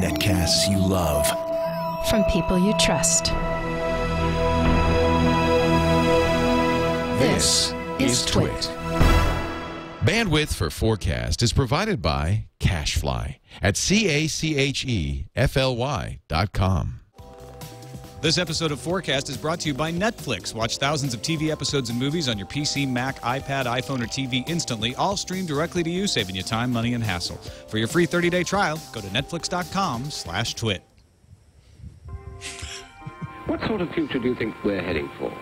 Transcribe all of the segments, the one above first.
Netcasts you love. From people you trust. This is Twit. Bandwidth for FourCast is provided by Cachefly at CACHEFLY.com. This episode of FourCast is brought to you by Netflix. Watch thousands of TV episodes and movies on your PC, Mac, iPad, iPhone, or TV instantly, all streamed directly to you, saving you time, money, and hassle. For your free 30-day trial, go to netflix.com/twit. What sort of future do you think we're heading for?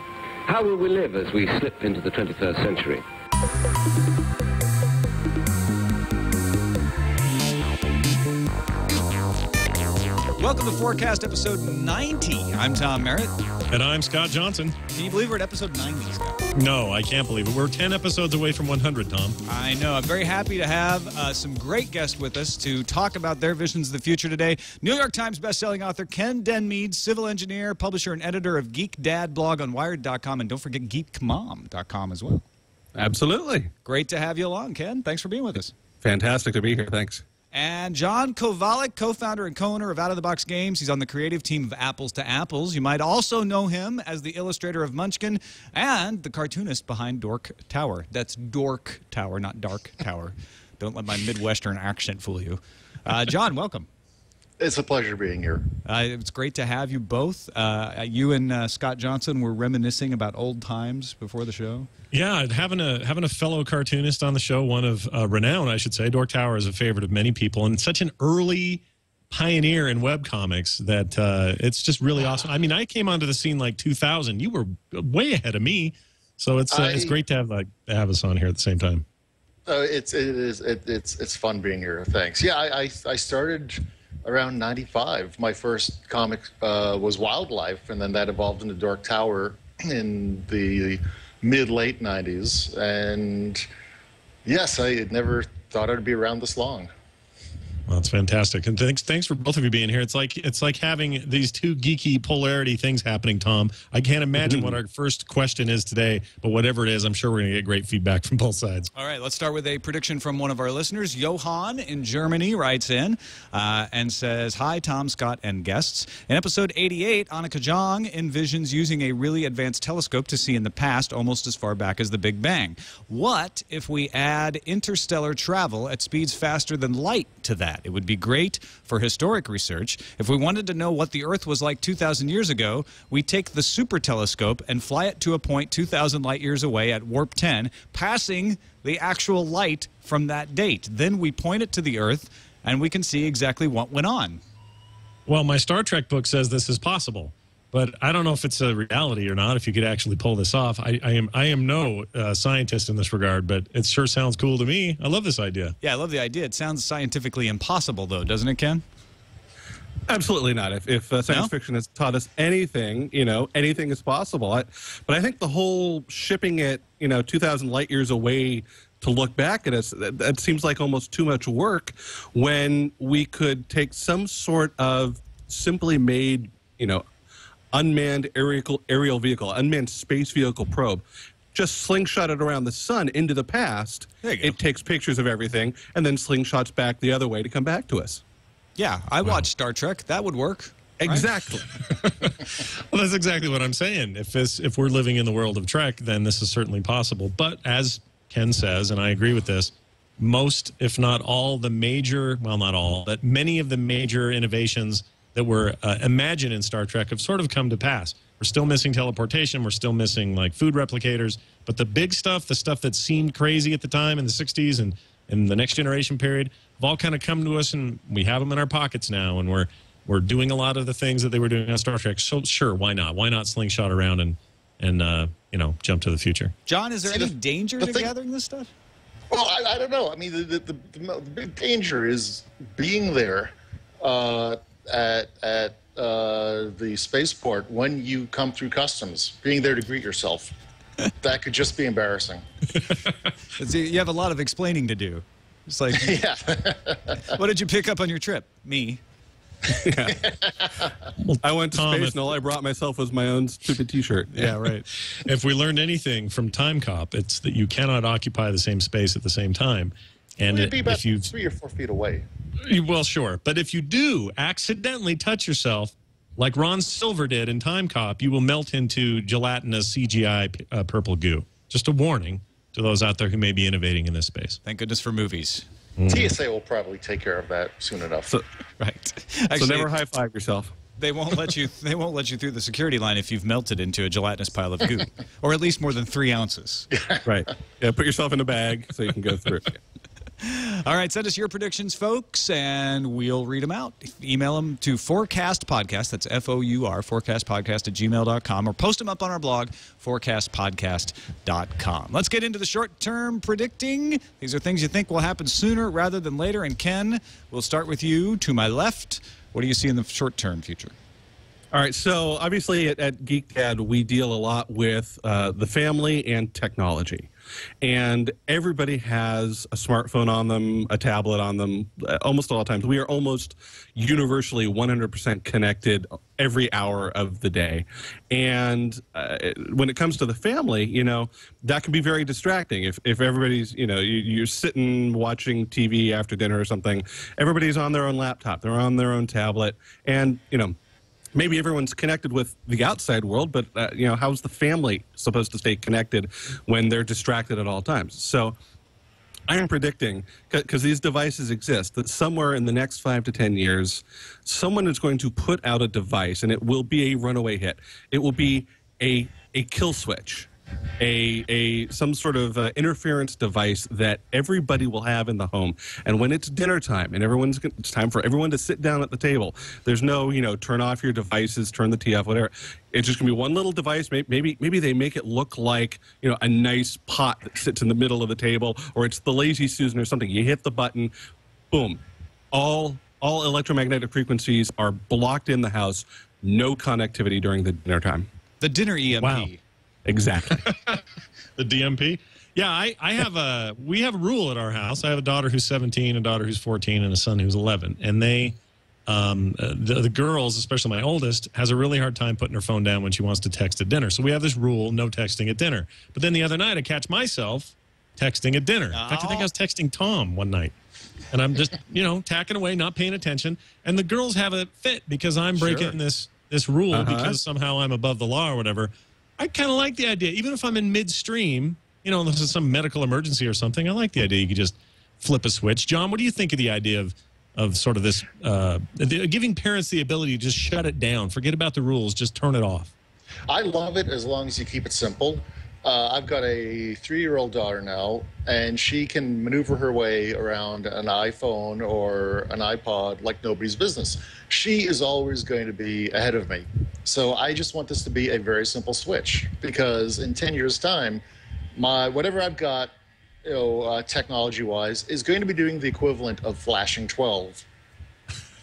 How will we live as we slip into the 21st century? Welcome to FourCast episode 90. I'm Tom Merritt. And I'm Scott Johnson. Can you believe we're at episode 90, Scott? No, I can't believe it. We're 10 episodes away from 100, Tom. I know. I'm very happy to have some great guests with us to talk about their visions of the future today. New York Times bestselling author Ken Denmead, civil engineer, publisher, and editor of Geek Dad blog on Wired.com, and don't forget GeekMom.com as well. Absolutely. Great to have you along, Ken. Thanks for being with us. Fantastic to be here. Thanks. And John Kovalic, co-founder and co-owner of Out of the Box Games. He's on the creative team of Apples to Apples. You might also know him as the illustrator of Munchkin and the cartoonist behind Dork Tower. That's Dork Tower, not Dark Tower. Don't let my Midwestern accent fool you. John, welcome. It's a pleasure being here. It's great to have you both. You and Scott Johnson were reminiscing about old times before the show. Yeah, having a fellow cartoonist on the show, one of renown, I should say. Dork Tower is a favorite of many people, and such an early pioneer in webcomics that it's just really awesome. I mean, I came onto the scene like 2000. You were way ahead of me, so it's great to have us on here at the same time. It's fun being here. Thanks. Yeah, I started around 95. My first comic was Wildlife, and then that evolved into Dork Tower in the mid-late 90s. And yes, I had never thought I'd be around this long. Well, that's fantastic, and thanks for both of you being here. It's like having these two geeky polarity things happening, Tom. I can't imagine what our first question is today, but whatever it is, I'm sure we're going to get great feedback from both sides. All right, let's start with a prediction from one of our listeners. Johan in Germany writes in and says, "Hi, Tom, Scott, and guests. In episode 88, Annika Jong envisions using a really advanced telescope to see in the past, almost as far back as the Big Bang. What if we add interstellar travel at speeds faster than light to that? It would be great for historic research. If we wanted to know what the Earth was like 2,000 years ago, we take the super telescope and fly it to a point 2,000 light years away at warp 10, passing the actual light from that date. Then we point it to the Earth, and we can see exactly what went on." Well, my Star Trek book says this is possible, but I don't know if it's a reality or not, if you could actually pull this off. I am no scientist in this regard, but it sure sounds cool to me. I love this idea. Yeah, I love the idea. It sounds scientifically impossible, though, doesn't it, Ken? Absolutely not. If science fiction has taught us anything, anything is possible. But I think the whole shipping it, 2,000 light years away to look back at us, that seems like almost too much work when we could take some sort of simply made, unmanned aerial vehicle, unmanned space vehicle probe, just slingshot it around the sun into the past. It takes pictures of everything and then slingshots back the other way to come back to us. Yeah, I watched Star Trek. That would work. Exactly. Well, that's exactly what I'm saying. If we're living in the world of Trek, then this is certainly possible. But as Ken says, and I agree with this, most, if not all, the major, well, not all, but many of the major innovations that were imagined in Star Trek have sort of come to pass. We're still missing teleportation. We're still missing like food replicators. But the big stuff, the stuff that seemed crazy at the time in the 60s and in the Next Generation period, have all kind of come to us, and we have them in our pockets now. And we're doing a lot of the things that they were doing on Star Trek. So sure, why not? Why not slingshot around and jump to the future? John, is there any danger to gathering this stuff? Well, I don't know. I mean, the big danger is being there at the spaceport when you come through customs, being there to greet yourself. That could just be embarrassing. See, you have a lot of explaining to do. It's like, yeah. What did you pick up on your trip? Me. Yeah. Well, I went to space, and all I brought myself was my own stupid T-shirt. Yeah, right. If we learned anything from Time Cop, it's that you cannot occupy the same space at the same time. And It'd be about if you 3 or 4 feet away. well, sure, but if you do accidentally touch yourself, like Ron Silver did in Time Cop, you will melt into gelatinous CGI purple goo. Just a warning to those out there who may be innovating in this space. Thank goodness for movies. TSA will probably take care of that soon enough. Right. So Actually, never high five yourself. they won't let you. They won't let you through the security line if you've melted into a gelatinous pile of goo, or at least more than 3 ounces. Right. Yeah, put yourself in a bag so you can go through. All right, send us your predictions, folks, and we'll read them out. Email them to FourCast Podcast, that's F-O-U-R, FourCastPodcast@gmail.com, or post them up on our blog, FourCastPodcast.com. Let's get into the short-term predicting. These are things you think will happen sooner rather than later. And Ken, we'll start with you to my left. What do you see in the short-term future? All right, so obviously at Geek Dad, we deal a lot with the family and technology. And everybody has a smartphone on them, a tablet on them, almost all the times. We are almost universally 100% connected every hour of the day. And when it comes to the family, you know, that can be very distracting. If everybody's, you know, you're sitting watching TV after dinner or something, everybody's on their own laptop, they're on their own tablet, and, you know, maybe everyone's connected with the outside world, but, you know, how's the family supposed to stay connected when they're distracted at all times? So I am predicting, because these devices exist, that somewhere in the next 5 to 10 years, someone is going to put out a device, and it will be a runaway hit. It will be a kill switch, some sort of interference device that everybody will have in the home. And when it's dinner time and it's time for everyone to sit down at the table, there's no, you know, turn off your devices, turn the TV off, whatever. It's just gonna be one little device. Maybe they make it look like, you know, a nice pot that sits in the middle of the table, or it's the Lazy Susan or something. You hit the button, boom, all electromagnetic frequencies are blocked in the house. No connectivity during the dinner time. The dinner EMP. Wow. Exactly. The DMP? Yeah, we have a rule at our house. I have a daughter who's 17, a daughter who's 14, and a son who's 11. And they, the girls, especially my oldest, has a really hard time putting her phone down when she wants to text at dinner. So we have this rule, no texting at dinner. But then the other night, I catch myself texting at dinner. In fact, I think I was texting Tom one night. And I'm just, you know, tacking away, not paying attention. And the girls have a fit because I'm breaking this rule because somehow I'm above the law or whatever. I kind of like the idea, even if I'm in midstream, you know, unless it's some medical emergency or something. I like the idea you could just flip a switch. John, what do you think of the idea of sort of this, giving parents the ability to just shut it down, forget about the rules, just turn it off? I love it as long as you keep it simple. I've got a 3-year-old daughter now, and she can maneuver her way around an iPhone or an iPod like nobody's business. She is always going to be ahead of me. So I just want this to be a very simple switch, because in 10 years' time, whatever I've got, you know, technology-wise, is going to be doing the equivalent of flashing 12.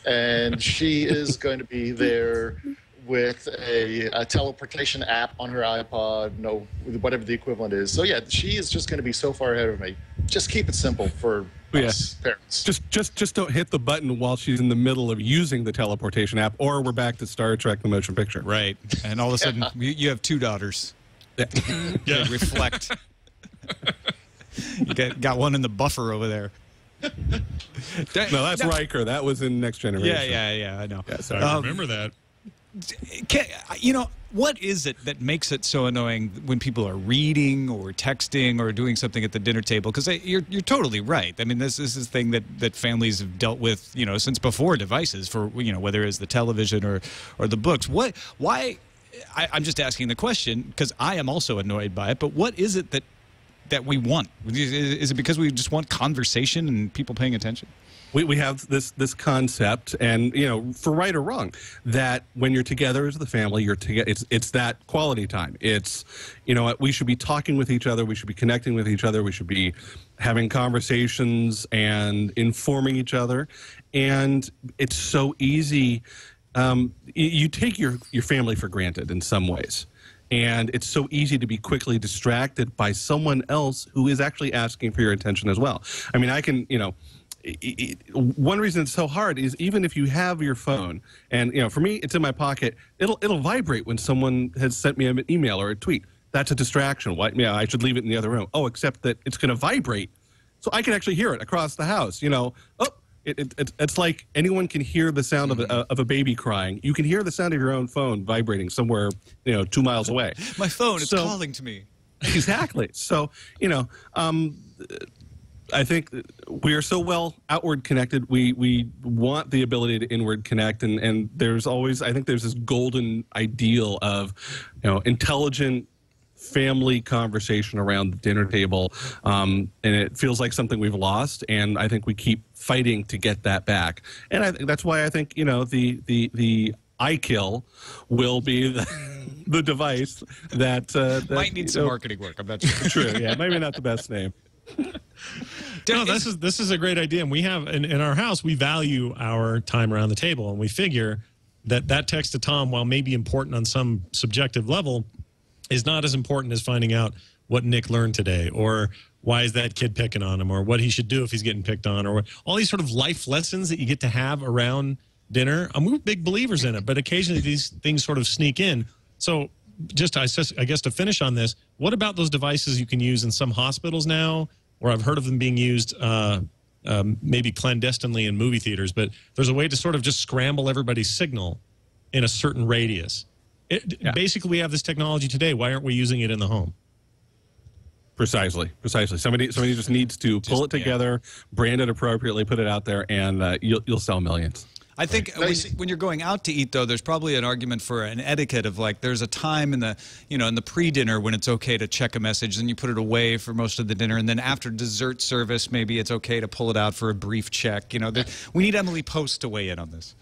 And she is going to be there with a teleportation app on her iPod, whatever the equivalent is. So yeah, she is just going to be so far ahead of me. Just keep it simple for us parents. Just don't hit the button while she's in the middle of using the teleportation app, or we're back to Star Trek: The Motion Picture. Right, and all of a sudden you have 2 daughters. Yeah. They reflect. You got one in the buffer over there. No, that's Riker. That was in Next Generation. Yeah, I know. Yeah, sorry. I remember that. You know, what is it that makes it so annoying when people are reading or texting or doing something at the dinner table? Because you're totally right. I mean, this is a thing that families have dealt with, you know, since before devices, for, you know, whether it's the television or the books. Why? I'm just asking the question because I am also annoyed by it. But what is it that we want? Is it because we just want conversation and people paying attention? We have this concept, and, you know, for right or wrong, that when you're together as the family, you're together. It's that quality time. It's, you know, we should be talking with each other. We should be connecting with each other. We should be having conversations and informing each other. And it's so easy. You take your family for granted in some ways. And it's so easy to be quickly distracted by someone else who is actually asking for your attention as well. I mean, I can, you know, one reason it's so hard is even if you have your phone, and, you know, for me, it's in my pocket, it'll vibrate when someone has sent me an email or a tweet. That's a distraction. Why? Yeah, I should leave it in the other room. Oh, except that it's going to vibrate So I can actually hear it across the house. You know, it's like anyone can hear the sound of a baby crying. You can hear the sound of your own phone vibrating somewhere, 2 miles away. My phone is calling to me. Exactly. So, I think we are so well outward connected. We want the ability to inward connect, and there's always, I think there's this golden ideal of, intelligent family conversation around the dinner table, and it feels like something we've lost, and I think we keep fighting to get that back. And that's why I think the iKill will be the device that might need some marketing work. I'm not sure. True, yeah, maybe not the best name. No, this is a great idea, and we have in our house, we value our time around the table, and we figure that text to Tom, while maybe important on some subjective level, is not as important as finding out what Nick learned today, or why is that kid picking on him, or what he should do if he's getting picked on, or all these sort of life lessons that you get to have around dinner. We're big believers in it, but occasionally these things sort of sneak in. So I guess to finish on this, what about those devices you can use in some hospitals now, or I've heard of them being used maybe clandestinely in movie theaters, but there's a way to sort of just scramble everybody's signal in a certain radius. Basically, we have this technology today. Why aren't we using it in the home? Precisely. Somebody just needs to pull it together, brand it appropriately, put it out there, and you'll sell millions. I think when you're going out to eat, though, there's probably an argument for an etiquette of, like, there's a time in the in the pre-dinner when it's okay to check a message, then you put it away for most of the dinner, and then after dessert service, maybe it's okay to pull it out for a brief check. We need Emily Post to weigh in on this.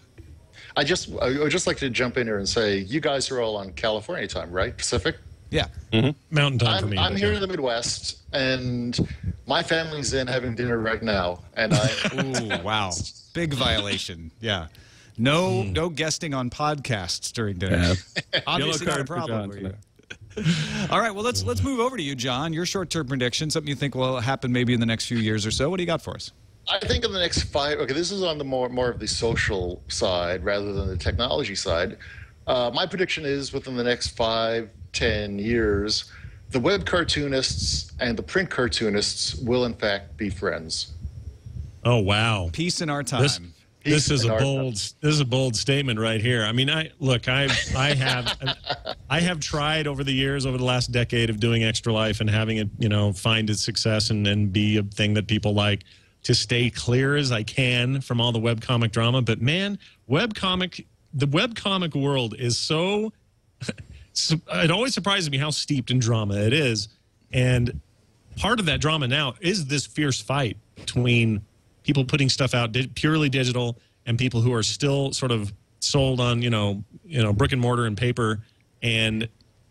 I would just like to jump in here and say, you guys are all on California time, right? Pacific? Yeah. Mm-hmm. Mountain time for me. I'm here in the Midwest, and my family's in having dinner right now. And ooh, wow. Big violation. Yeah. No guesting on podcasts during dinner. Yeah. Obviously not a problem for you. All right, well, let's move over to you, John. Your short-term prediction, something you think will happen maybe in the next few years or so. What do you got for us? I think in the next 5, okay, this is on the more of the social side rather than the technology side. My prediction is within the next 5-10 years, the web cartoonists and the print cartoonists will in fact be friends. Oh, wow. Peace in our time. This is a bold statement right here. I mean, I have tried over the years, over the last decade of doing Extra Life and having it, find its success and be a thing that people like, to stay clear as I can from all the webcomic drama. But man, the webcomic world is so, it always surprises me how steeped in drama it is. And part of that drama now is this fierce fight between people putting stuff out purely digital and people who are still sort of sold on, brick and mortar and paper, and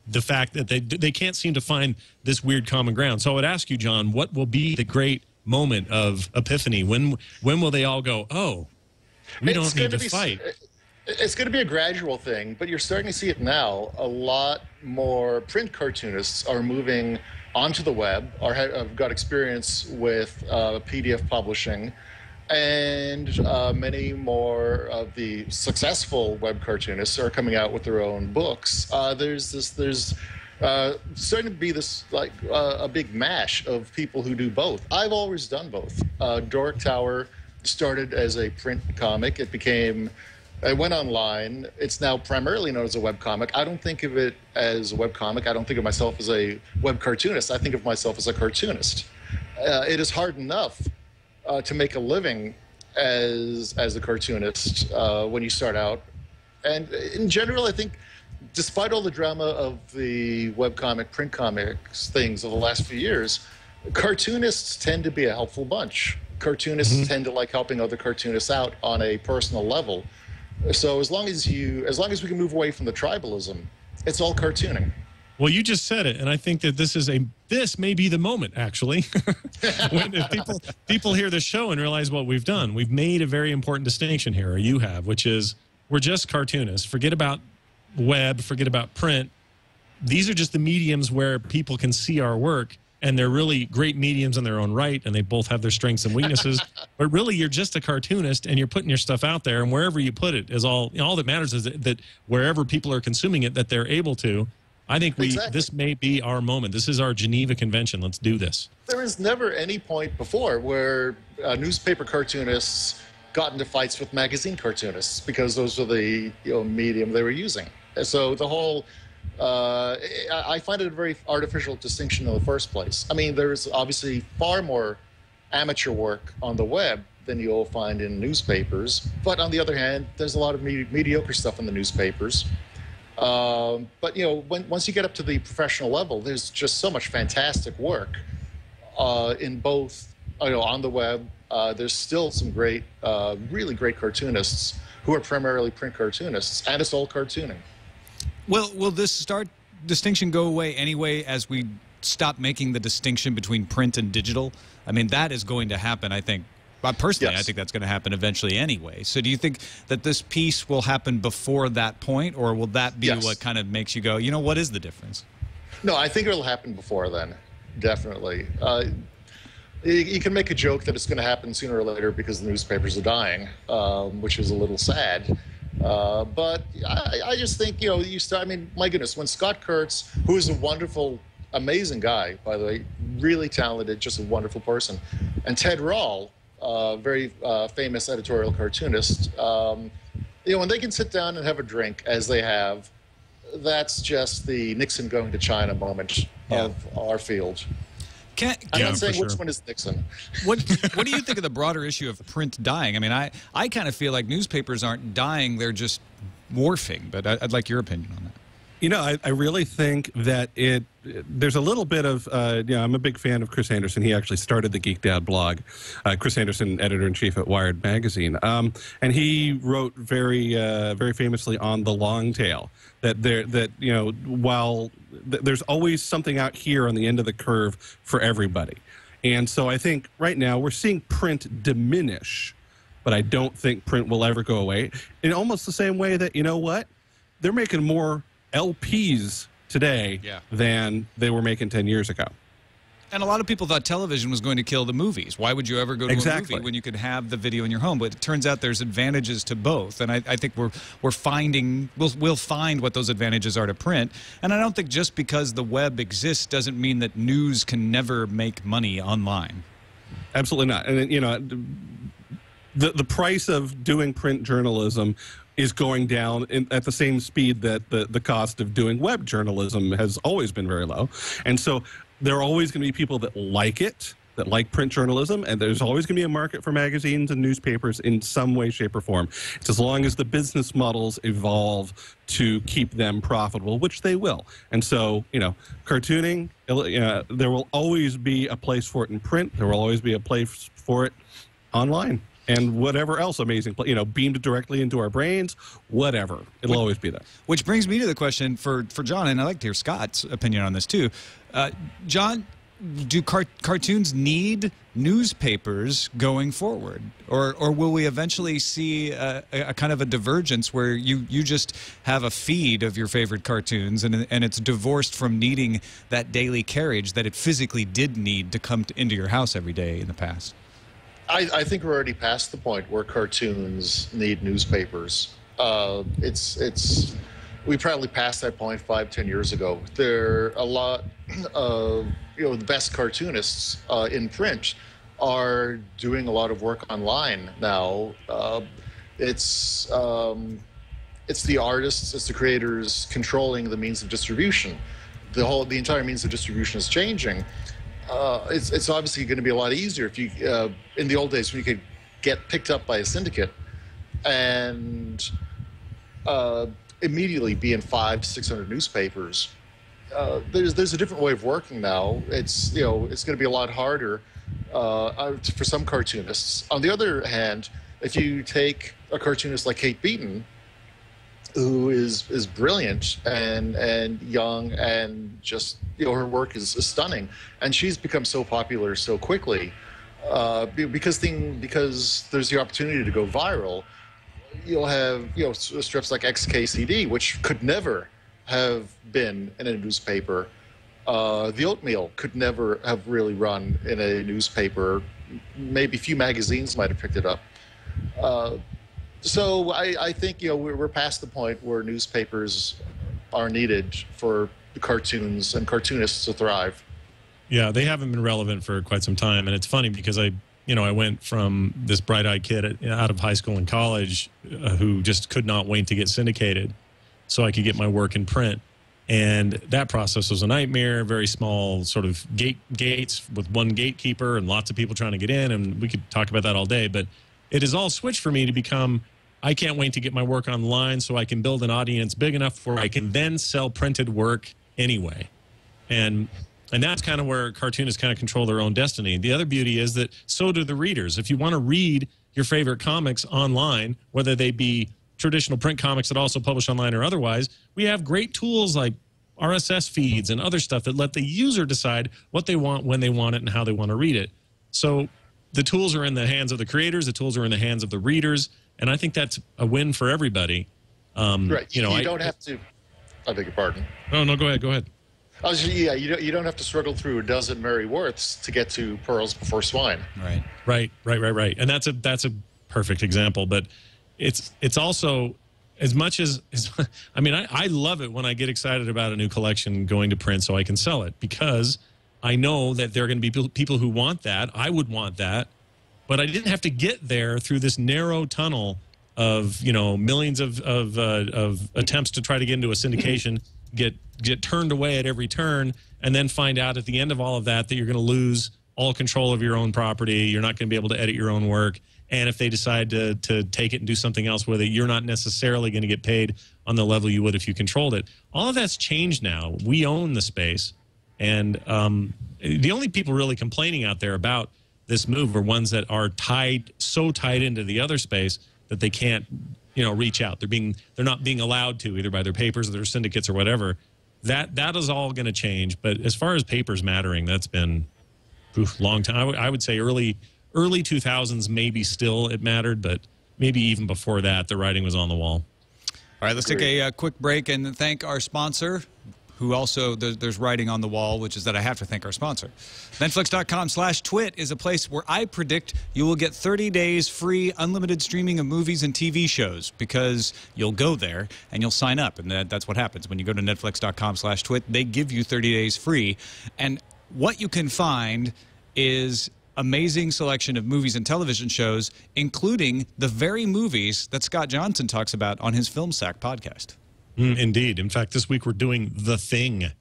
the fact that they can't seem to find this weird common ground. So I would ask you, John, what will be the great moment of epiphany? When will they all go, oh, we don't need to fight? It's going to be a gradual thing, but you're starting to see it now. A lot more print cartoonists are moving onto the web, or have got experience with PDF publishing, and many more of the successful web cartoonists are coming out with their own books. There's starting to be this a big mash of people who do both. I've always done both. Dork Tower started as a print comic. It went online. It's now primarily known as a webcomic. I don't think of it as a webcomic. I don't think of myself as a web cartoonist. I think of myself as a cartoonist. It is hard enough to make a living as a cartoonist when you start out. And in general, I think, despite all the drama of the webcomic, print comics things of the last few years, cartoonists tend to be a helpful bunch. Cartoonists tend to like helping other cartoonists out on a personal level. So as long as we can move away from the tribalism, it's all cartooning. Well, you just said it, and I think that this may be the moment, actually. If people hear this show and realize what we've done, we've made a very important distinction here, or you have, which is we're just cartoonists. Forget about web, forget about print. These are just the mediums where people can see our work, and they're really great mediums in their own right, and they both have their strengths and weaknesses. But really, you're just a cartoonist, and you're putting your stuff out there, and wherever you put it is all that matters is that wherever people are consuming it, that they're able to. I think Exactly. this may be our moment. This is our Geneva Convention. Let's do this. There was never any point before where newspaper cartoonists got into fights with magazine cartoonists because those were the medium they were using. So the whole, I find it a very artificial distinction in the first place. I mean, there's obviously far more amateur work on the web than you'll find in newspapers. But on the other hand, there's a lot of mediocre stuff in the newspapers. But once you get up to the professional level, there's just so much fantastic work in both, on the web. There's still some great, really great cartoonists who are primarily print cartoonists, and it's all cartooning. Well, will this distinction go away anyway as we stop making the distinction between print and digital? I mean, that is going to happen, I think. Personally, yes. I think that's going to happen eventually anyway. So do you think that this piece will happen before that point, or will that be what kind of makes you go, what is the difference? No, I think it'll happen before then, definitely. You can make a joke that it's going to happen sooner or later because the newspapers are dying, which is a little sad. But I just think, I mean, my goodness, when Scott Kurtz, who is a wonderful, amazing guy, by the way, really talented, just a wonderful person, and Ted Rall, very famous editorial cartoonist, when they can sit down and have a drink, as they have, that's just the Nixon going to China moment of our field. I'm not saying which one is Nixon. What do you think of the broader issue of print dying? I mean, I kind of feel like newspapers aren't dying, they're just morphing, but I'd like your opinion on that. I really think that there's a little bit of, I'm a big fan of Chris Anderson. He actually started the Geeked Out blog. Chris Anderson, editor-in-chief at Wired Magazine. And he wrote very famously on the long tail that while there's always something out here on the end of the curve for everybody. And so I think right now we're seeing print diminish, but I don't think print will ever go away. In almost the same way that, they're making more LPs today than they were making 10 years ago. And a lot of people thought television was going to kill the movies. Why would you ever go to a movie when you could have the video in your home? But it turns out there's advantages to both, and I think we'll find what those advantages are to print. And I don't think just because the web exists doesn't mean that news can never make money online. Absolutely not. And the price of doing print journalism is going down at the same speed that the cost of doing web journalism has always been very low. And so there are always going to be people that like it, that like print journalism, and there's always going to be a market for magazines and newspapers in some way, shape, or form. It's as long as the business models evolve to keep them profitable, which they will. And so, cartooning, there will always be a place for it in print. There will always be a place for it online. And whatever else amazing, beamed directly into our brains, whatever. It'll always be there. Which brings me to the question for John, and I'd like to hear Scott's opinion on this too. John, do cartoons need newspapers going forward? Or will we eventually see a kind of a divergence where you just have a feed of your favorite cartoons and it's divorced from needing that daily carriage that it physically did need to come into your house every day in the past? I think we're already past the point where cartoons need newspapers. We probably passed that point 5-10 years ago. There are a lot of the best cartoonists in print are doing a lot of work online now. It's the artists, it's the creators controlling the means of distribution. The entire means of distribution is changing. It's obviously going to be a lot easier if you, in the old days when you could get picked up by a syndicate and immediately be in 500-600 newspapers. There's a different way of working now. It's going to be a lot harder for some cartoonists. On the other hand, if you take a cartoonist like Kate Beaton, who is brilliant and young and just her work is stunning, and she's become so popular so quickly because there's the opportunity to go viral. You'll have strips like XKCD, which could never have been in a newspaper. The Oatmeal could never have really run in a newspaper. Maybe a few magazines might have picked it up. So I think we're past the point where newspapers are needed for cartoons and cartoonists to thrive. Yeah, they haven't been relevant for quite some time, and it's funny because I went from this bright-eyed kid out of high school and college who just could not wait to get syndicated so I could get my work in print. And that process was a nightmare, very small sort of gates with one gatekeeper and lots of people trying to get in, and we could talk about that all day. But it has all switched for me to become, I can't wait to get my work online so I can build an audience big enough where I can then sell printed work anyway. And that's kind of where cartoonists kind of control their own destiny. The other beauty is that so do the readers. If you want to read your favorite comics online, whether they be traditional print comics that also publish online or otherwise, we have great tools like RSS feeds and other stuff that let the user decide what they want, when they want it, and how they want to read it. So the tools are in the hands of the creators, the tools are in the hands of the readers, and I think that's a win for everybody. Right. You don't have to. I beg your pardon. No, go ahead. You don't have to struggle through a dozen Mary Worths to get to Pearls Before Swine. Right. And that's a perfect example. But it's also, as much as I mean, I love it when I get excited about a new collection going to print so I can sell it, because I know that there are going to be people who want that. I would want that, but I didn't have to get there through this narrow tunnel of millions of attempts to try to get into a syndication, get turned away at every turn, and then find out at the end of all of that you're going to lose all control of your own property. You're not going to be able to edit your own work. And if they decide to take it and do something else with it, you're not necessarily going to get paid on the level you would if you controlled it. All of that's changed now. We own the space. And the only people really complaining out there about this move are ones that are so tied into the other space that they can't reach out. They're not being allowed to, either by their papers or their syndicates or whatever. That is all going to change. But as far as papers mattering, that's been long time. I would say early 2000s, maybe still it mattered, but maybe even before that, the writing was on the wall. All right, let's take a quick break and thank our sponsor, who also, there's writing on the wall, which is that I have to thank our sponsor. Netflix.com/twit is a place where I predict you will get 30 days free unlimited streaming of movies and TV shows, because you'll go there and you'll sign up. And that's what happens. When you go to Netflix.com/twit, they give you 30 days free. And what you can find is amazing selection of movies and television shows, including the very movies that Scott Johnson talks about on his Film Sack podcast. Indeed. In fact, this week we're doing The Thing.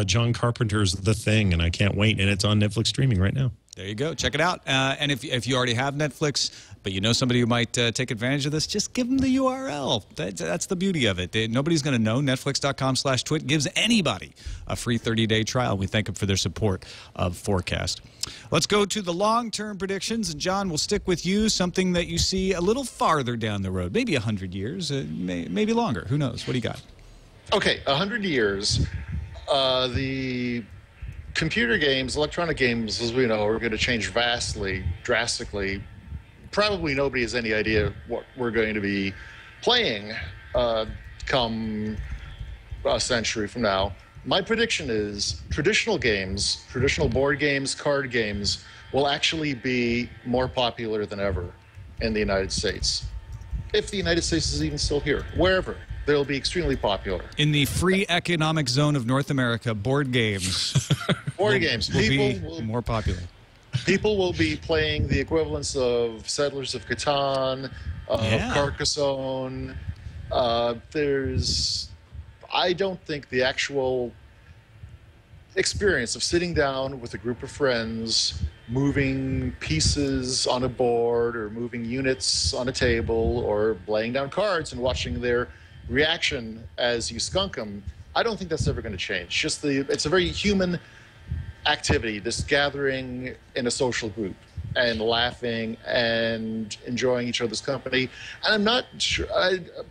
John Carpenter's The Thing, and I can't wait. And it's on Netflix streaming right now. There you go. Check it out. And if you already have Netflix, but you know somebody who might take advantage of this, just give them the URL. That's the beauty of it. Nobody's going to know. Netflix.com/twit gives anybody a free 30-day trial. We thank them for their support of FourCast. Let's go to the long-term predictions. And John, we'll stick with you, something that you see a little farther down the road, maybe 100 years, maybe longer. Who knows? What do you got? Okay, 100 years. The computer games, electronic games, as we know, are going to change vastly, drastically. Probably nobody has any idea what we're going to be playing come a century from now. My prediction is traditional games, traditional board games, card games, will actually be more popular than ever in the United States. If the United States is even still here, wherever, they'll be extremely popular. In the free economic zone of North America, board games will be more popular. People will be playing the equivalents of Settlers of Catan, of Carcassonne. I don't think the actual experience of sitting down with a group of friends, moving pieces on a board or moving units on a table or laying down cards and watching their reaction as you skunk them, I don't think that's ever going to change. It's a very human activity, this gathering in a social group and laughing and enjoying each other's company. And I'm not sure,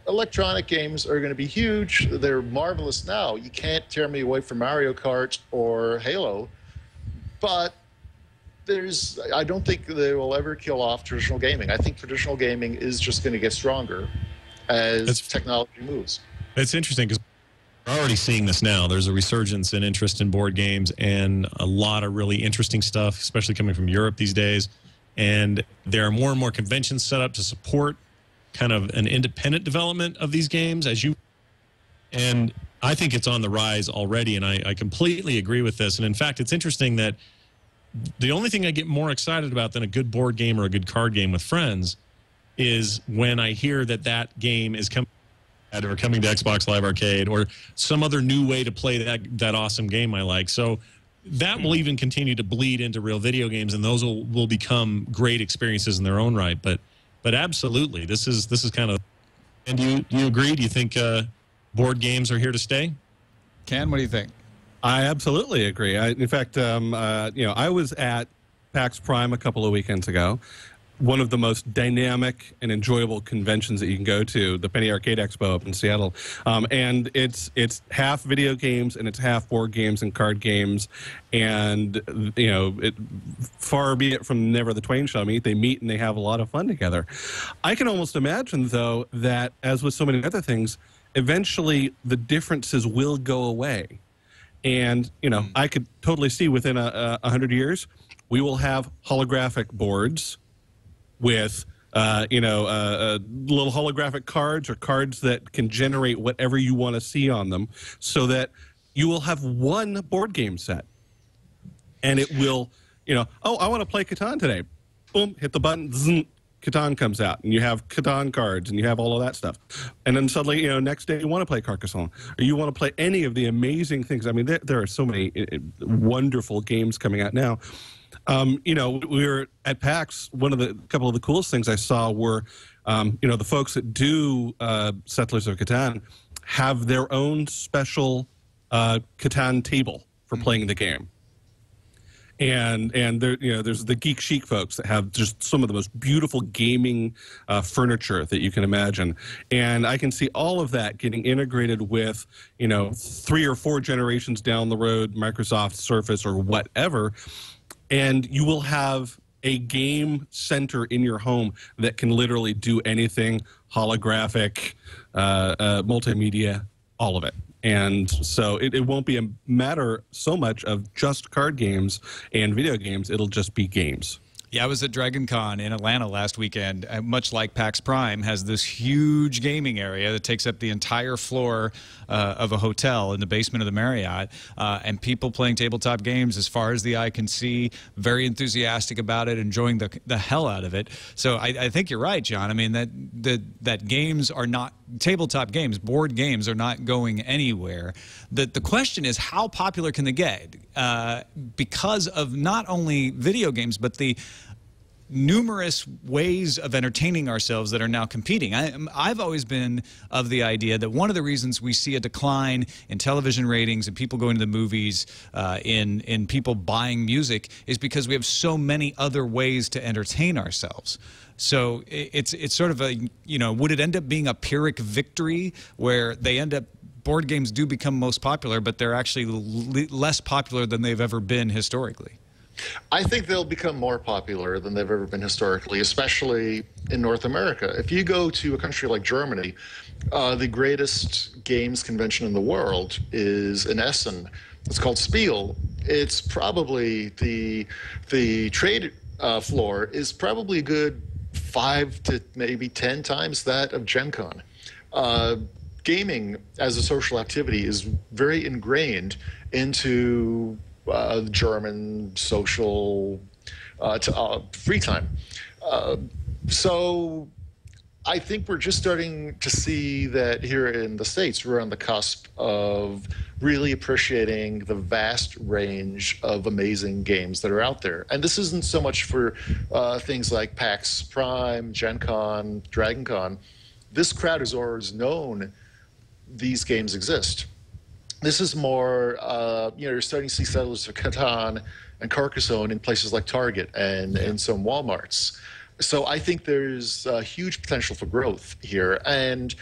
electronic games are going to be huge. They're marvelous now. You can't tear me away from Mario Kart or Halo, but I don't think they will ever kill off traditional gaming. I think traditional gaming is just going to get stronger as technology moves. It's interesting because we're already seeing this now. There's a resurgence in interest in board games and a lot of really interesting stuff, especially coming from Europe these days. And there are more and more conventions set up to support kind of an independent development of these games. And I think it's on the rise already, and I completely agree with this. And in fact, it's interesting that the only thing I get more excited about than a good board game or a good card game with friends is when I hear that that game is coming to Xbox Live Arcade or some other new way to play that awesome game I like. So that will even continue to bleed into real video games, and those will become great experiences in their own right. But absolutely, this is kind of. And do you agree? Do you think board games are here to stay? Ken, what do you think? I absolutely agree. In fact, I was at PAX Prime a couple of weekends ago. One of the most dynamic and enjoyable conventions that you can go to, the Penny Arcade Expo up in Seattle, and it's half video games and it's half board games and card games, and far be it from never the twain shall meet. They meet and they have a lot of fun together. I can almost imagine, though, that as with so many other things, eventually the differences will go away, and I could totally see within 100 years we will have holographic boards with little holographic cards or cards that can generate whatever you want to see on them, so that you will have one board game set, and it will, oh, I want to play Catan today. Boom, hit the button, zzz, Catan comes out, and you have Catan cards, and you have all of that stuff. And then suddenly, next day you want to play Carcassonne, or you want to play any of the amazing things. I mean, there are so many wonderful games coming out now. We were at PAX. Couple of the coolest things I saw were, the folks that do Settlers of Catan have their own special Catan table for playing the game. And there's the Geek Chic folks that have just some of the most beautiful gaming furniture that you can imagine. And I can see all of that getting integrated with, 3 or 4 generations down the road, Microsoft Surface or whatever. And you will have a game center in your home that can literally do anything, holographic, multimedia, all of it. And so it won't be a matter so much of just card games and video games. It'll just be games. Yeah, I was at Dragon Con in Atlanta last weekend. Much like PAX Prime, has this huge gaming area that takes up the entire floor of a hotel in the basement of the Marriott, and people playing tabletop games as far as the eye can see, very enthusiastic about it, enjoying the hell out of it. So I think you're right, John. I mean, that games are not, tabletop games, board games are not going anywhere. The question is, how popular can they get? Because of not only video games, but the numerous ways of entertaining ourselves that are now competing. I've always been of the idea that one of the reasons we see a decline in television ratings and people going to the movies, in people buying music, is because we have so many other ways to entertain ourselves. So it's sort of a, would it end up being a Pyrrhic victory where they end up, board games do become most popular, but they're actually less popular than they've ever been historically? I think they'll become more popular than they've ever been historically, especially in North America. If you go to a country like Germany, the greatest games convention in the world is in Essen. It's called Spiel. It's probably the trade floor is probably a good 5 to maybe 10 times that of Gen Con. Gaming as a social activity is very ingrained into German social free time. So I think we're just starting to see that here in the States. We're on the cusp of really appreciating the vast range of amazing games that are out there. And this isn't so much for things like PAX Prime, Gen Con, Dragon Con. This crowd has always known these games exist. This is more, you're starting to see Settlers of Catan and Carcassonne in places like Target and in some Walmarts. So I think there's a huge potential for growth here. And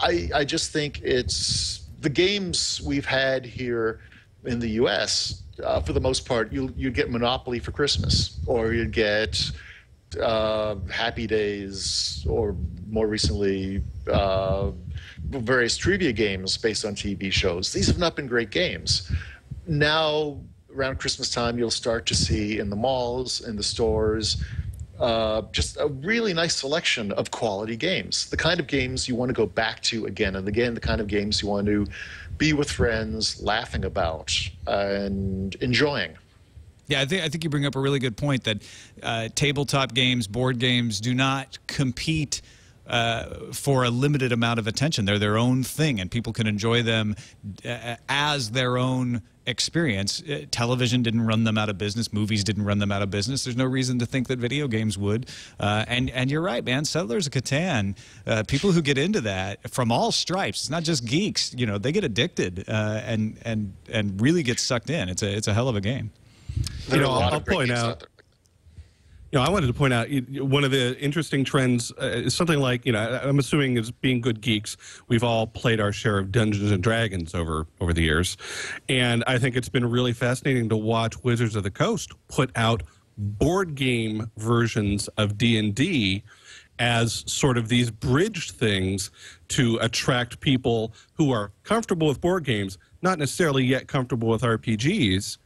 I just think it's the games we've had here in the U.S., for the most part, you'd get Monopoly for Christmas, or you'd get Happy Days, or more recently, various trivia games based on TV shows. These have not been great games. Now, around Christmas time, you'll start to see in the malls, in the stores, just a really nice selection of quality games, the kind of games you want to go back to again and again, the kind of games you want to be with friends, laughing about, and enjoying. Yeah, I think you bring up a really good point that tabletop games, board games do not compete for a limited amount of attention. They're their own thing, and people can enjoy them as their own experience. Television didn't run them out of business. Movies didn't run them out of business. There's no reason to think that video games would. And you're right, man. Settlers of Catan, people who get into that from all stripes, it's not just geeks. You know, they get addicted and really get sucked in. It's a hell of a game. You know, I'll point out. You know, I wanted to point out one of the interesting trends is something like, you know, I'm assuming as being good geeks, we've all played our share of Dungeons and Dragons over the years. And I think it's been really fascinating to watch Wizards of the Coast put out board game versions of D&D as sort of these bridge things to attract people who are comfortable with board games, not necessarily yet comfortable with RPGs,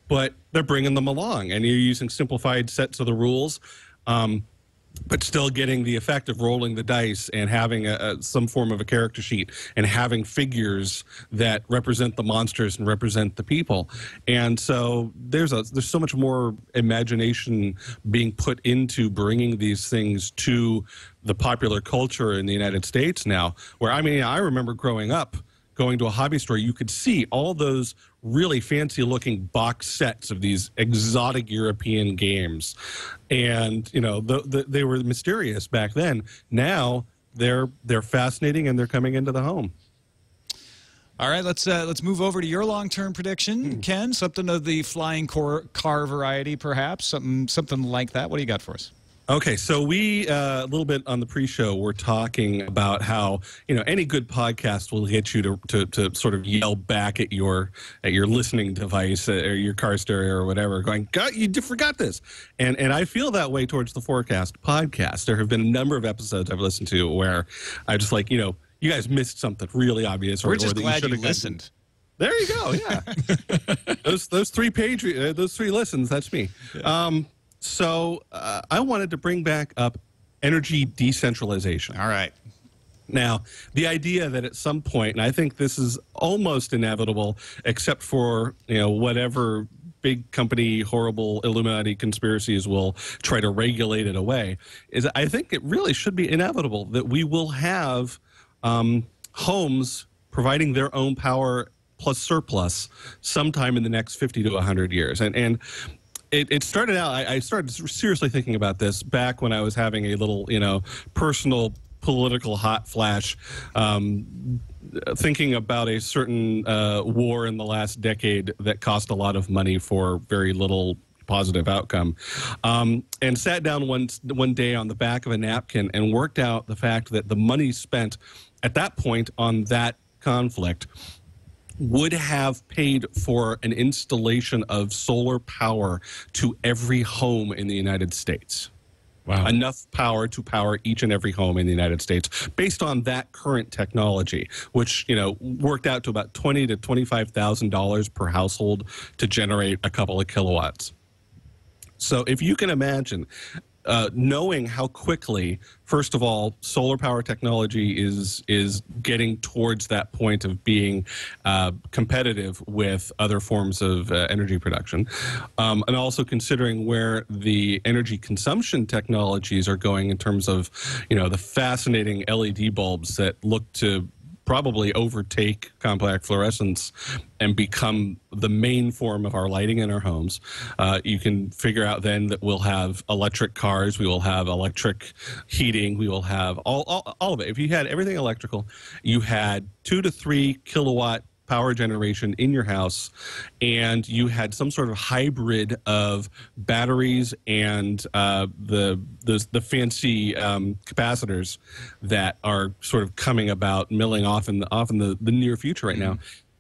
but they're bringing them along, and you're using simplified sets of the rules, but still getting the effect of rolling the dice and having some form of a character sheet and having figures that represent the monsters and represent the people. And so there's so much more imagination being put into bringing these things to the popular culture in the United States now, where, I mean, I remember growing up, going to a hobby store, you could see all those really fancy looking box sets of these exotic European games. And, you know, they were mysterious back then. Now they're fascinating, and they're coming into the home. All right, let's move over to your long-term prediction, Ken. Something of the flying car variety, perhaps, something like that. What do you got for us? Okay, so we a little bit on the pre-show we're talking about how, you know, any good podcast will get you to sort of yell back at your listening device or your car stereo or whatever, going, "God, you forgot this," and I feel that way towards the FourCast podcast. There have been a number of episodes I've listened to where I just like, you know, you guys missed something really obvious. We're just glad you listened. There you go. Yeah, those three listens. That's me. Yeah. So I wanted to bring back up energy decentralization. All right. Now, the idea that at some point, and I think this is almost inevitable, except for, you know, whatever big company, horrible Illuminati conspiracies will try to regulate it away, is I think it really should be inevitable that we will have homes providing their own power plus surplus sometime in the next 50 to 100 years. And it started out, I started seriously thinking about this back when I was having a little, you know, personal political hot flash, thinking about a certain war in the last decade that cost a lot of money for very little positive outcome, and sat down one day on the back of a napkin and worked out the fact that the money spent at that point on that conflict would have paid for an installation of solar power to every home in the United States. Wow. Enough power to power each and every home in the United States based on that current technology, which, you know, worked out to about $20,000 to $25,000 per household to generate a couple of kilowatts. So if you can imagine knowing how quickly, first of all, solar power technology is getting towards that point of being competitive with other forms of energy production, and also considering where the energy consumption technologies are going in terms of, you know, the fascinating LED bulbs that look to probably overtake compact fluorescence and become the main form of our lighting in our homes. You can figure out then that we'll have electric cars, we will have electric heating, we will have all of it. If you had everything electrical, you had 2 to 3 kilowatt power generation in your house, and you had some sort of hybrid of batteries and the fancy capacitors that are sort of coming about, milling off in the near future right now.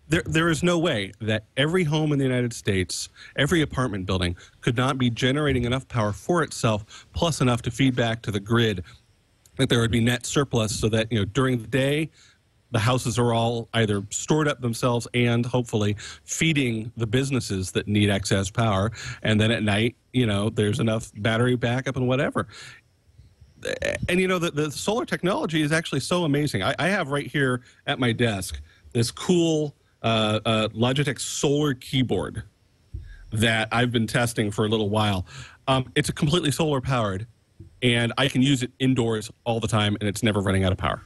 There is no way that every home in the United States, every apartment building, could not be generating enough power for itself, plus enough to feed back to the grid, that there would be net surplus, so that, you know, during the day, the houses are all either stored up themselves and hopefully feeding the businesses that need excess power. And then at night, there's enough battery backup and whatever. And, the solar technology is actually so amazing. I have right here at my desk this cool Logitech solar keyboard that I've been testing for a little while. It's a completely solar powered, and I can use it indoors all the time, and it's never running out of power.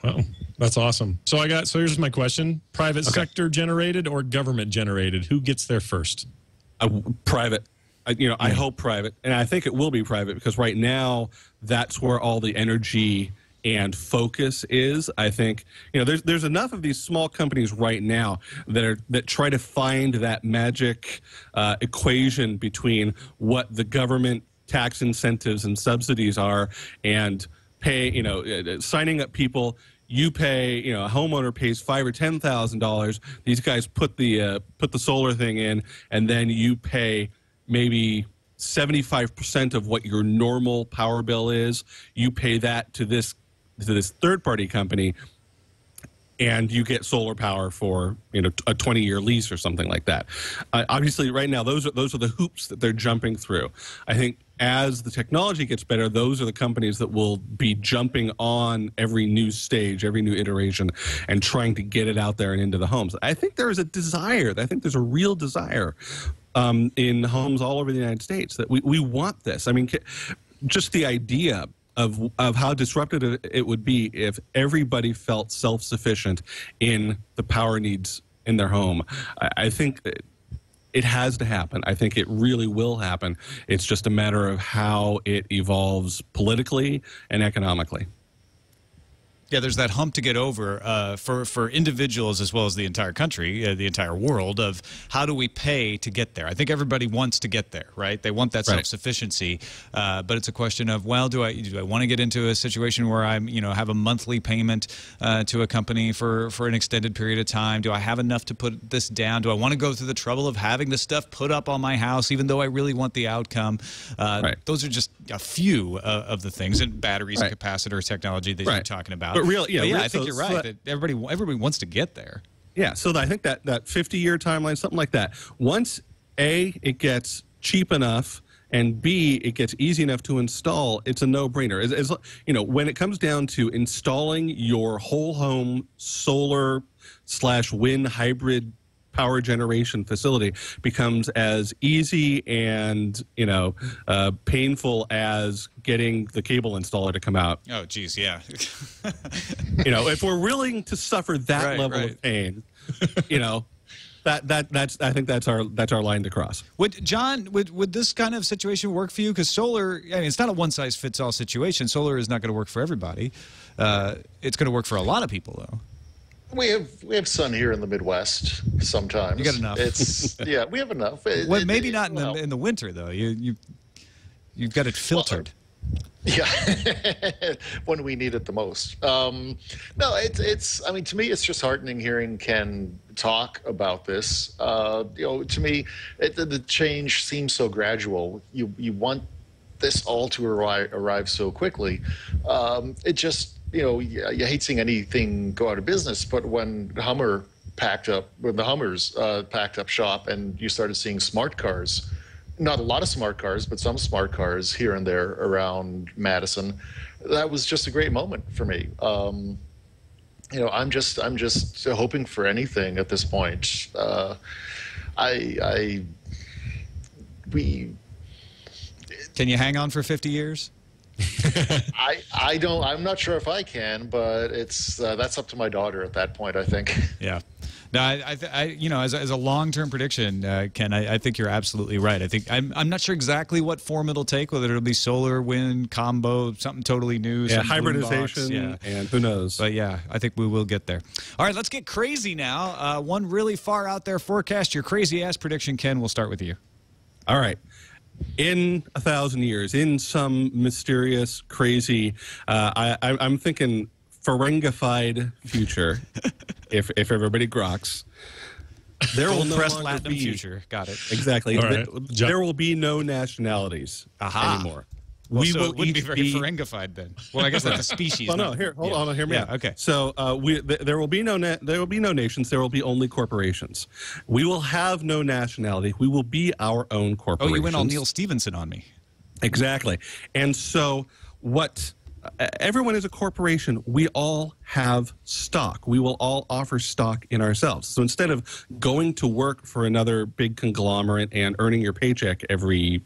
Wow, that's awesome. So here's my question: private sector generated or government generated? Who gets there first? Private. I hope private, and I think it will be private because right now that's where all the energy and focus is. I think there's enough of these small companies right now that try to find that magic equation between what the government tax incentives and subsidies are and pay. Signing up people. You pay, a homeowner pays $5,000 or $10,000. These guys put the solar thing in, and then you pay maybe 75% of what your normal power bill is. You pay that to this third-party company, and you get solar power for a 20-year lease or something like that. Obviously, right now, those are the hoops that they're jumping through. I think as the technology gets better, those are the companies that will be jumping on every new stage, every new iteration, and trying to get it out there and into the homes. I think there is a desire. I think there's a real desire in homes all over the United States that we want this. I mean, just the idea of how disruptive it would be if everybody felt self-sufficient in the power needs in their home. I think it has to happen. I think it really will happen. It's just a matter of how it evolves politically and economically. Yeah, there's that hump to get over for individuals as well as the entire country, the entire world, of how do we pay to get there. I think everybody wants to get there, right? They want that self-sufficiency, but it's a question of, well, do I want to get into a situation where I'm, have a monthly payment to a company for an extended period of time? Do I have enough to put this down? Do I want to go through the trouble of having this stuff put up on my house, even though I really want the outcome? Those are just a few of the things, and batteries and capacitor technology that you're talking about. But I think you're right. That everybody wants to get there. Yeah, so I think that 50-year timeline, something like that. Once A, it gets cheap enough, and B, it gets easy enough to install, it's a no-brainer. When it comes down to installing your whole home solar/wind hybrid power generation facility becomes as easy and painful as getting the cable installer to come out. Oh, geez, yeah. If we're willing to suffer that level of pain, that's I think that's our line to cross. Would this kind of situation work for you? Because solar, it's not a one-size-fits-all situation. Solar is not going to work for everybody. It's going to work for a lot of people, though. We have sun here in the Midwest sometimes. You got enough. We have enough. Maybe not in the winter though. You've got it filtered. Yeah, when we need it the most. No, it's. I mean, to me, it's just heartening hearing Ken talk about this. To me, the change seems so gradual. You want this all to arrive so quickly. It just. You hate seeing anything go out of business, but when the Hummers packed up shop and you started seeing smart cars, not a lot of smart cars, but some smart cars here and there around Madison, that was just a great moment for me. I'm just hoping for anything at this point. Can you hang on for 50 years? I'm not sure if I can, but that's up to my daughter at that point, I think. Yeah. No, as a long-term prediction, Ken, I think you're absolutely right. I think I'm not sure exactly what form it'll take, whether it'll be solar, wind, combo, something totally new, hybridization, and who knows. But yeah, I think we will get there. All right, let's get crazy now. One really far out there forecast, your crazy-ass prediction, Ken. We'll start with you. All right. In 1,000 years, in some mysterious, crazy, I'm thinking Ferengified future, if everybody groks, there will no longer be future. Got it. Exactly. Right. There will be no nationalities anymore. Well, we so will it wouldn't be each very Ferengified then. Well, I guess that's a species. Well, no, here, hold on, hear me out. Okay. So there will be no nations. There will be only corporations. We will have no nationality. We will be our own corporations. Oh, you went all Neil Stephenson on me. Exactly. And so everyone is a corporation. We all have stock. We will all offer stock in ourselves. So instead of going to work for another big conglomerate and earning your paycheck every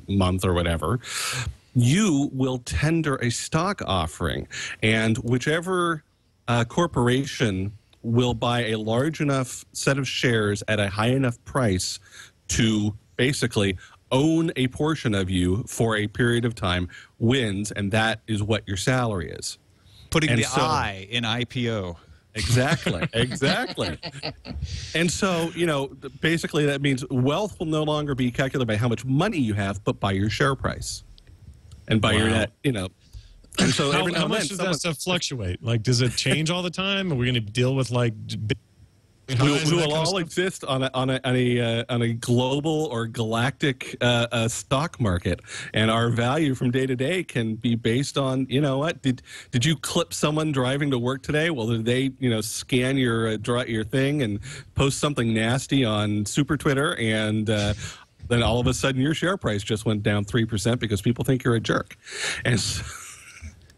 month or whatever, you will tender a stock offering. And whichever corporation will buy a large enough set of shares at a high enough price to basically own a portion of you for a period of time wins, and that is what your salary is. Putting the I in IPO. Exactly, exactly. And so, basically that means wealth will no longer be calculated by how much money you have, but by your share price. And by your net, And so how much does that stuff fluctuate? Like, does it change all the time? Are we going to deal with like... We will all exist on a global or galactic stock market, and our value from day to day can be based on what did you clip someone driving to work today? Well, did they scan your thing and post something nasty on Super Twitter, and then all of a sudden your share price just went down 3% because people think you're a jerk, and so,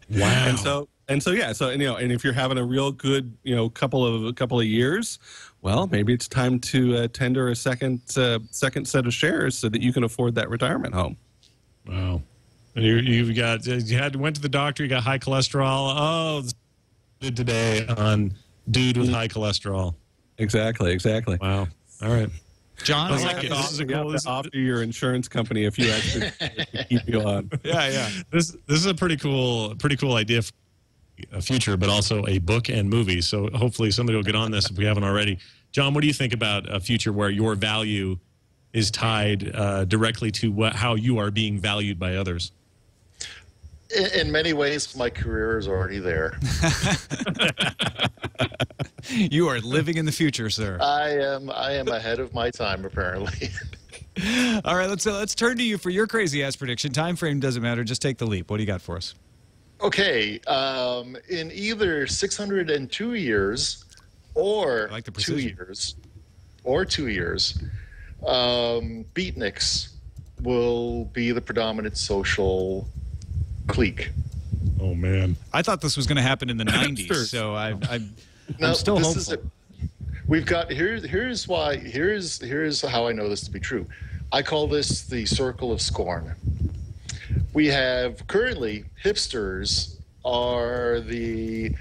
wow. And so and if you're having a real good couple of years, well, maybe it's time to tender a second set of shares so that you can afford that retirement home. Wow. And you went to the doctor, you got high cholesterol. Oh, today on dude with high cholesterol. Exactly. Wow. All right. John, I like it. This is a cool. Offer your insurance company a few extra to keep you on. Yeah. This is a pretty cool idea for a future, but also a book and movie. So hopefully somebody will get on this if we haven't already. John, what do you think about a future where your value is tied directly to how you are being valued by others? In many ways, my career is already there. You are living in the future, sir. I am ahead of my time, apparently. All right, let's turn to you for your crazy ass prediction. Time frame doesn't matter. Just take the leap. What do you got for us? Okay, in either 602 years or like 2 years, Beatniks will be the predominant social clique. Oh man, I thought this was going to happen in the 90s, so I'm still hopeful. We've got here's how I know this to be true. I call this the circle of scorn. We have currently hipsters are the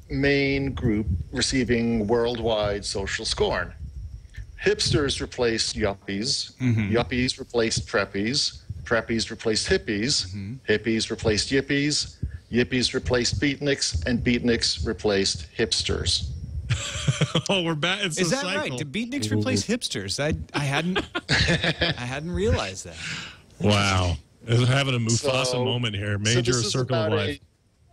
main group receiving worldwide social scorn. Hipsters replaced yuppies. Mm-hmm. Yuppies replaced preppies. Preppies replaced hippies. Mm-hmm. Hippies replaced yippies. Yippies replaced beatniks, and beatniks replaced hipsters. Oh, we're back. It's Is a that cycle. right? Did beatniks replace hipsters? I hadn't realized that. Wow. We're having a Mufasa moment here. Major circle of life.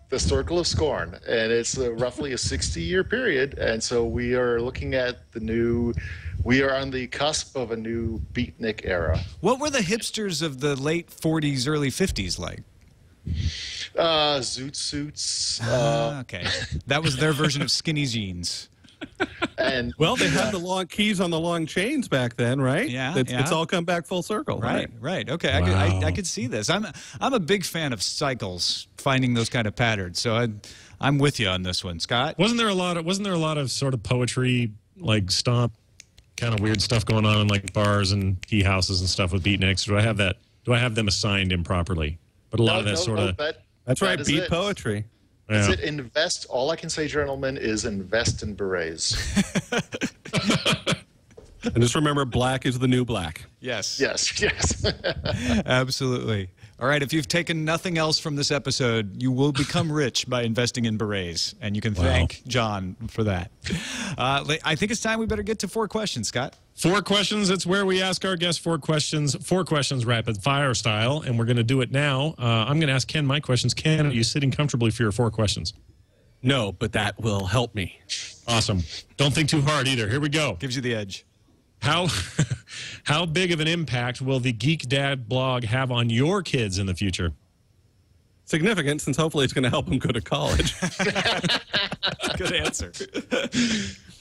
The circle of scorn, and it's roughly a 60-year period, and so we are looking at we are on the cusp of a new beatnik era. What were the hipsters of the late 40s, early 50s like? Zoot suits. Okay. That was their version of skinny jeans. And well, they had the long keys on the long chains back then, right? Yeah, it's all come back full circle. Right. Okay, Wow. I could see this. I'm a big fan of cycles, finding those kind of patterns. So I'm with you on this one, Scott. Wasn't there a lot of sort of poetry, like stomp, kind of weird stuff going on in like bars and tea houses and stuff with beatniks? Do I have that? Do I have them assigned improperly? But a lot of that sort of. That's right. That Beat poetry. That's it. Invest. All I can say, gentlemen, is invest in berets. And just remember, black is the new black. Yes. Absolutely. All right, if you've taken nothing else from this episode, you will become rich by investing in berets, and you can thank John for that. I think it's time we better get to 4 questions, Scott. 4 questions. It's where we ask our guests 4 questions. 4 questions, rapid fire style, and we're going to do it now. I'm going to ask Ken my questions. Ken, are you sitting comfortably for your 4 questions? No, but that will help me. Awesome. Don't think too hard either. Here we go. Gives you the edge. How big of an impact will the Geek Dad blog have on your kids in the future? significant, since hopefully it's going to help him go to college. Good answer.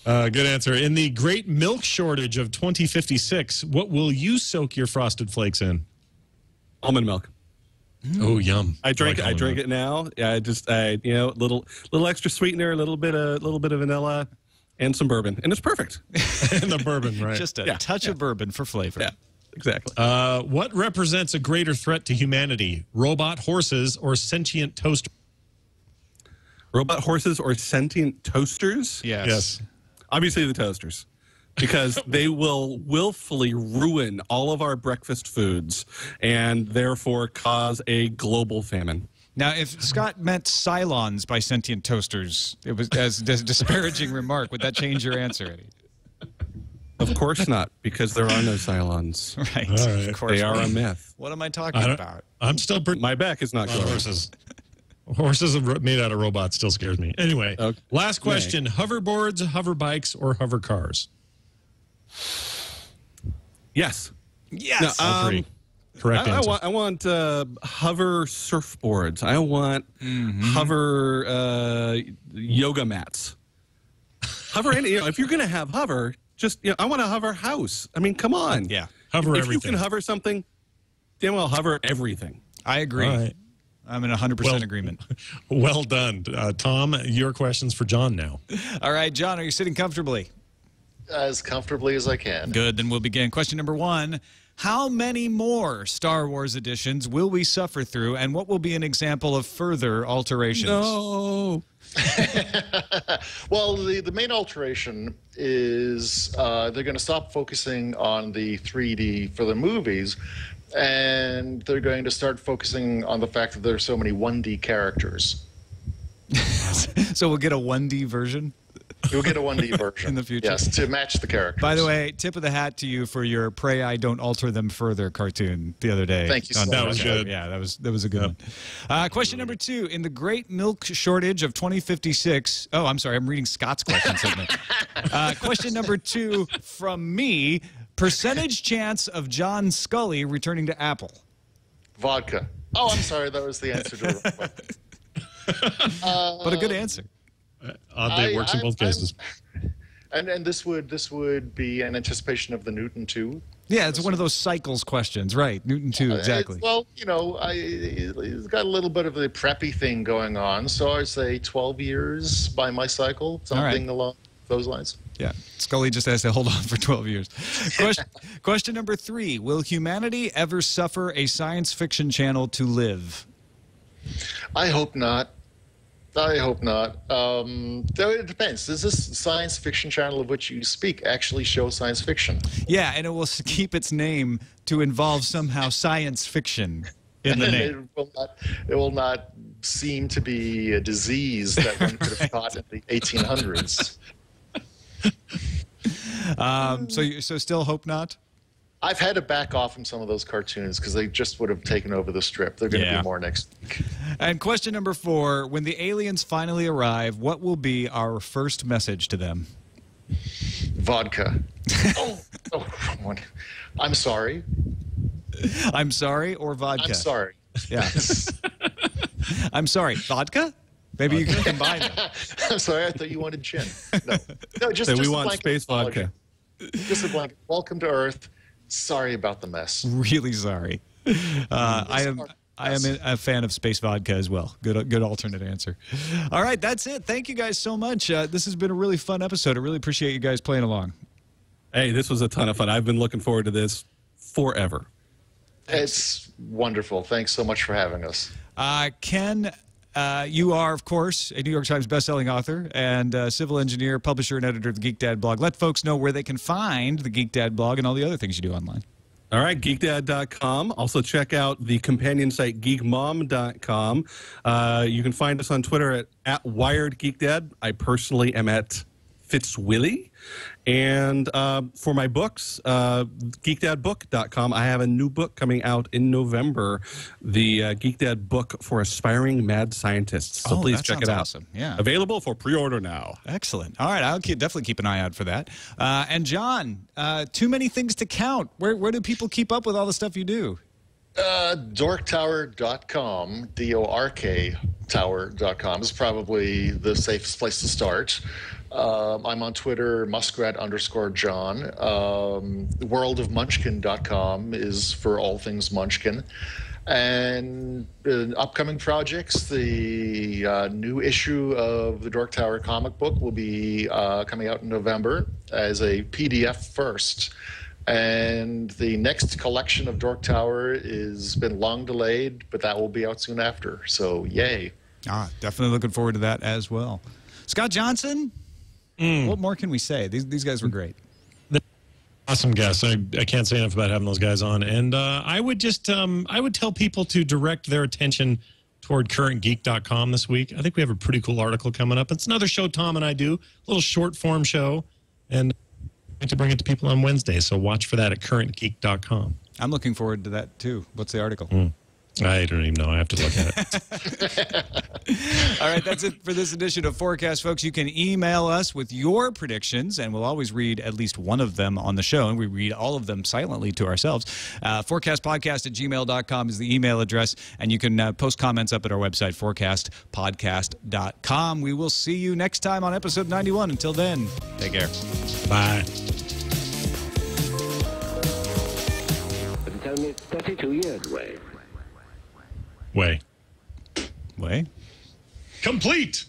Good answer. In the great milk shortage of 2056, what will you soak your Frosted Flakes in? Almond milk. Oh, yum! I drink it now. Yeah, little extra sweetener, a little bit of vanilla, and some bourbon, and it's perfect. And the bourbon, right? Just a touch of bourbon for flavor. Yeah, exactly. What represents a greater threat to humanity? Robot horses or sentient toasters? Robot horses or sentient toasters? Yes. Obviously the toasters, because they will willfully ruin all of our breakfast foods and therefore cause a global famine. Now, if Scott meant Cylons by sentient toasters, it was as a disparaging remark. Would that change your answer, Eddie? Of course not, because there are no Cylons. Right. All right. Of course. They are a myth. What am I talking about? I'm still pretty. My back is not going. Horses. Horses made out of robots still scares me. Anyway, Okay. Last question. Hoverboards, hover bikes, or hover cars? Yes. Yes. No, Agree. Correct answer. I want hover surfboards. I want hover yoga mats. Hover, if you're going to have hover, I want a hover house. I mean, come on. Yeah. Hover if everything. you can hover something, damn well hover everything. I agree. All right. I'm in 100% agreement. Well done. Tom, your questions for John now. All right, John, are you sitting comfortably? As comfortably as I can. Good, then we'll begin. Question number 1. How many more Star Wars editions will we suffer through, and what will be an example of further alterations? No. Well, the main alteration is they're going to stop focusing on the 3D for the movies, and they're going to start focusing on the fact that there's so many 1D characters. So we'll get a 1D version? You'll get a 1D version. In the future. Yes, to match the characters. By the way, tip of the hat to you for your Pray I Don't Alter Them Further cartoon the other day. Thank you so much. That was good. Yeah, that was a good one. Question number 2. In the great milk shortage of 2056... Oh, I'm sorry. I'm reading Scott's question segment. Question number 2 from me. Percentage chance of John Scully returning to Apple? Vodka. Oh, I'm sorry. That was the answer to it. But a good answer. Oddly, it works in both cases. And this would be an anticipation of the Newton 2. Yeah, it's one of those cycles questions, right? Newton 2, exactly. Well, it's got a little bit of the preppy thing going on, so I'd say 12 years by my cycle, something along those lines. Yeah, Scully just has to hold on for 12 years. Question number 3. Will humanity ever suffer a science fiction channel to live? I hope not. I hope not. It depends. Does this science fiction channel of which you speak actually show science fiction? Yeah, and it will keep its name to involve somehow science fiction in the name. It will not seem to be a disease that one could have caught in the 1800s. So still hope not? I've had to back off from some of those cartoons because they just would have taken over the strip. They're going to be more next week. And question number 4, when the aliens finally arrive, what will be our first message to them? Vodka. oh, wrong one. I'm sorry. I'm sorry or vodka? I'm sorry. Yeah. I'm sorry. Vodka? Maybe you can combine them. I'm sorry. I thought you wanted gin. No, just we a want blanket space vodka. Just a blanket. Welcome to Earth. Sorry about the mess. Really sorry. I am a fan of space vodka as well. Good alternate answer. All right, that's it. Thank you guys so much. This has been a really fun episode. I really appreciate you guys playing along. Hey, this was a ton of fun. I've been looking forward to this forever. It's wonderful. Thanks so much for having us. Ken, you are, of course, a New York Times bestselling author and civil engineer, publisher, and editor of the Geek Dad blog. Let folks know where they can find the Geek Dad blog and all the other things you do online. All right, geekdad.com. Also check out the companion site, geekmom.com. You can find us on Twitter at WiredGeekDad. I personally am at Fitzwilly. And for my books, geekdadbook.com. I have a new book coming out in November, the Geek Dad book for aspiring mad scientists. So please check it out. Awesome. Yeah. Available for pre-order now. Excellent. All right, I'll definitely keep an eye out for that. And John, too many things to count. Where do people keep up with all the stuff you do? Dorktower.com, D-O-R-K tower.com is probably the safest place to start. I'm on Twitter, muskrat_John. Worldofmunchkin.com is for all things Munchkin. And upcoming projects, the new issue of the Dork Tower comic book will be coming out in November as a PDF first. And the next collection of Dork Tower has been long delayed, but that will be out soon after. So, yay. Definitely looking forward to that as well. Scott Johnson, what more can we say? These guys were great. Awesome guests. I can't say enough about having those guys on. And I would just I would tell people to direct their attention toward currentgeek.com this week. I think we have a pretty cool article coming up. It's another show Tom and I do, a little short form show, and I like to bring it to people on Wednesday. So watch for that at currentgeek.com. I'm looking forward to that too. What's the article? I don't even know. I have to look at it. All right, that's it for this edition of FourCast, folks. You can email us with your predictions, and we'll always read at least one of them on the show, and we read all of them silently to ourselves. FourCastPodcast@gmail.com is the email address, and you can post comments up at our website, FourCastPodcast.com. We will see you next time on episode 91. Until then, take care. Bye. But it's only 32 years away. Way. Way? Complete.